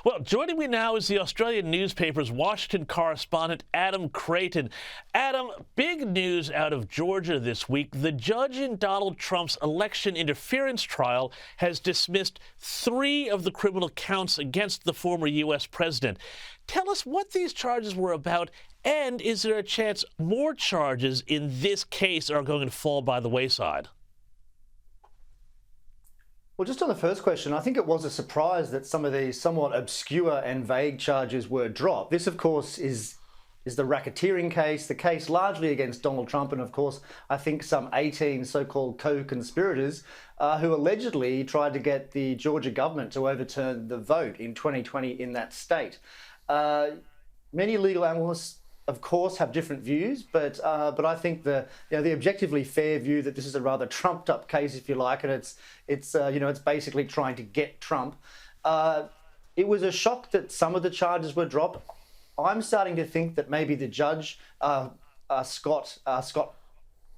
Well, joining me now is the Australian newspaper's Washington correspondent, Adam Creighton. Adam, big news out of Georgia this week. The judge in Donald Trump's election interference trial has dismissed 3 of the criminal counts against the former U.S. president. Tell us what these charges were about, and is there a chance more charges in this case are going to fall by the wayside? Well, just on the first question, I think it was a surprise that some of these somewhat obscure and vague charges were dropped. This, of course, is the racketeering case, the case largely against Donald Trump, and of course, I think some 18 so-called co-conspirators who allegedly tried to get the Georgia government to overturn the vote in 2020 in that state. Many legal analysts, of course, have different views, but I think the objectively fair view that this is a rather trumped-up case, if you like, and it's basically trying to get Trump. It was a shock that some of the charges were dropped. I'm starting to think that maybe the judge, Scott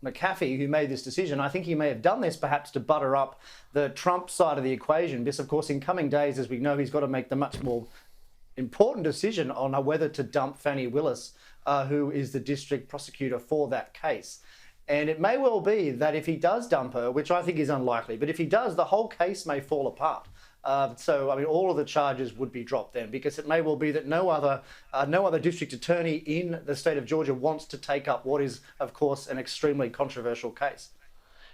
McAfee, who made this decision, I think he may have done this perhaps to butter up the Trump side of the equation, because of course in coming days, as we know, he's got to make the much more important decision on whether to dump Fani Willis, who is the district prosecutor for that case. And it may well be that if he does dump her, which I think is unlikely, but if he does, the whole case may fall apart. So, I mean, all of the charges would be dropped then, because it may well be that no other district attorney in the state of Georgia wants to take up what is, of course, an extremely controversial case.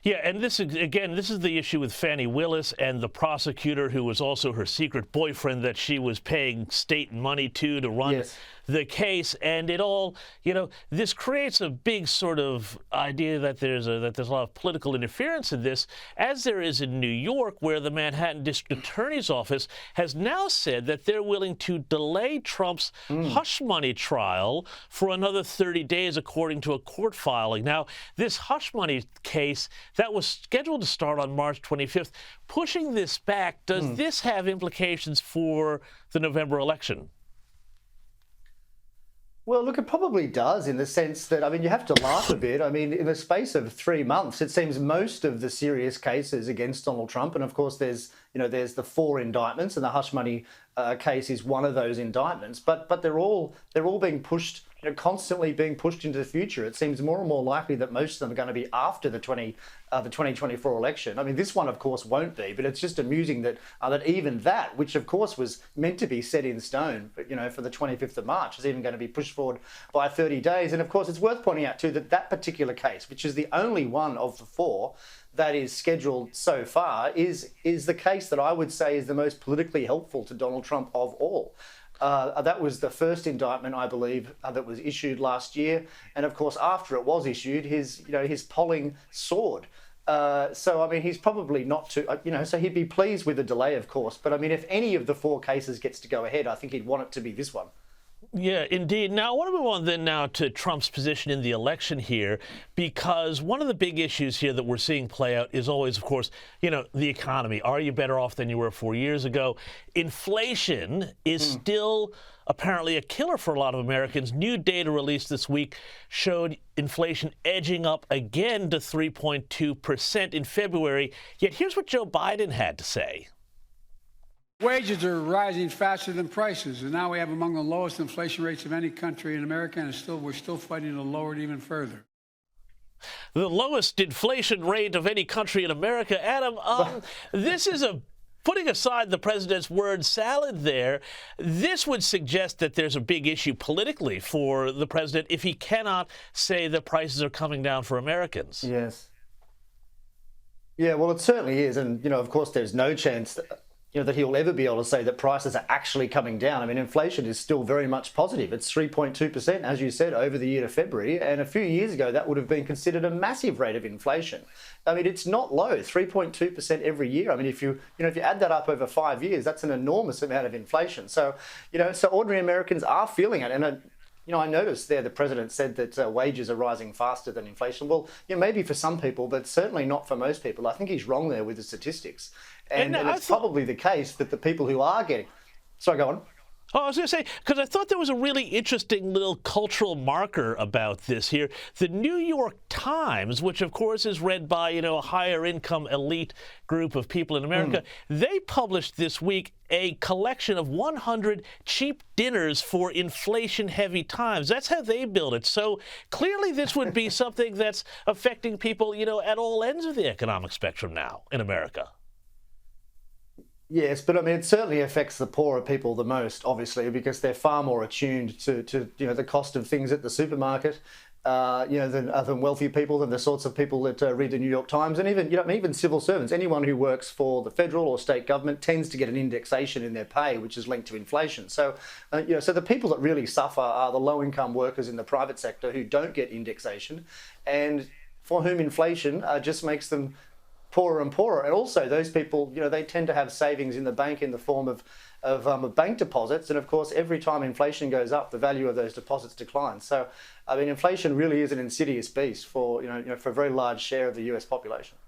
Yeah, and this is the issue with Fani Willis and the prosecutor who was also her secret boyfriend that she was paying state money to run the case. And it all, this creates a big sort of idea that there's a lot of political interference in this, as there is in New York, where the Manhattan District Attorney's Office has now said that they're willing to delay Trump's hush money trial for another 30 days, according to a court filing. Now, this hush money case that was scheduled to start on March 25th. Pushing this back, does this have implications for the November election? Well, look, it probably does, in the sense that, I mean, you have to laugh a bit. I mean, in the space of 3 months, it seems most of the serious cases against Donald Trump, and of course there's the 4 indictments, and the hush money case is one of those indictments, but they're all being pushed, constantly being pushed into the future. It seems more and more likely that most of them are going to be after the 2024 election. I mean, this one, of course, won't be, but it's just amusing that even that, which of course was meant to be set in stone, for the 25th of March, is even going to be pushed forward by 30 days. And of course, it's worth pointing out too that particular case, which is the only one of the 4 that is scheduled so far, is the case that I would say is the most politically helpful to Donald Trump of all. That was the first indictment, I believe, that was issued last year, and of course, after it was issued, his polling soared. So I mean, he's probably not too, so he'd be pleased with the delay, of course. But I mean, if any of the 4 cases gets to go ahead, I think he'd want it to be this one. Yeah, indeed. Now, I want to move on then now to Trump's position in the election here, because one of the big issues here that we're seeing play out is always, of course, the economy. Are you better off than you were 4 years ago? Inflation is still apparently a killer for a lot of Americans. New data released this week showed inflation edging up again to 3.2% in February. Yet here's what Joe Biden had to say. Wages are rising faster than prices, and now we have among the lowest inflation rates of any country in America, and we're still fighting to lower it even further. The lowest inflation rate of any country in America. Adam, this is putting aside the president's word salad there, this would suggest that there's a big issue politically for the president if he cannot say that prices are coming down for Americans. Yes. Yeah, well, it certainly is. And, of course, there's no chance that he'll ever be able to say that prices are actually coming down. I mean, inflation is still very much positive. It's 3.2%, as you said, over the year to February. And a few years ago, that would have been considered a massive rate of inflation. I mean, it's not low, 3.2% every year. I mean, if you add that up over 5 years, that's an enormous amount of inflation. So, so ordinary Americans are feeling it. And, I noticed there the president said that wages are rising faster than inflation. Well, maybe for some people, but certainly not for most people. I think he's wrong there with the statistics. And it's probably the case that the people who are getting... Sorry, go on. Oh, I was going to say, because I thought there was a really interesting little cultural marker about this here. The New York Times, which of course is read by, a higher income elite group of people in America, they published this week a collection of 100 cheap dinners for inflation-heavy times. That's how they build it. So clearly this would be something that's affecting people, at all ends of the economic spectrum now in America. Yes, but I mean, it certainly affects the poorer people the most, obviously, because they're far more attuned to the cost of things at the supermarket, than wealthy people, than the sorts of people that read the New York Times, and even civil servants. Anyone who works for the federal or state government tends to get an indexation in their pay, which is linked to inflation. So, so the people that really suffer are the low-income workers in the private sector who don't get indexation, and for whom inflation just makes them poorer and poorer. And also those people, they tend to have savings in the bank in the form of bank deposits. And of course, every time inflation goes up, the value of those deposits declines. So, I mean, inflation really is an insidious beast for, for a very large share of the US population.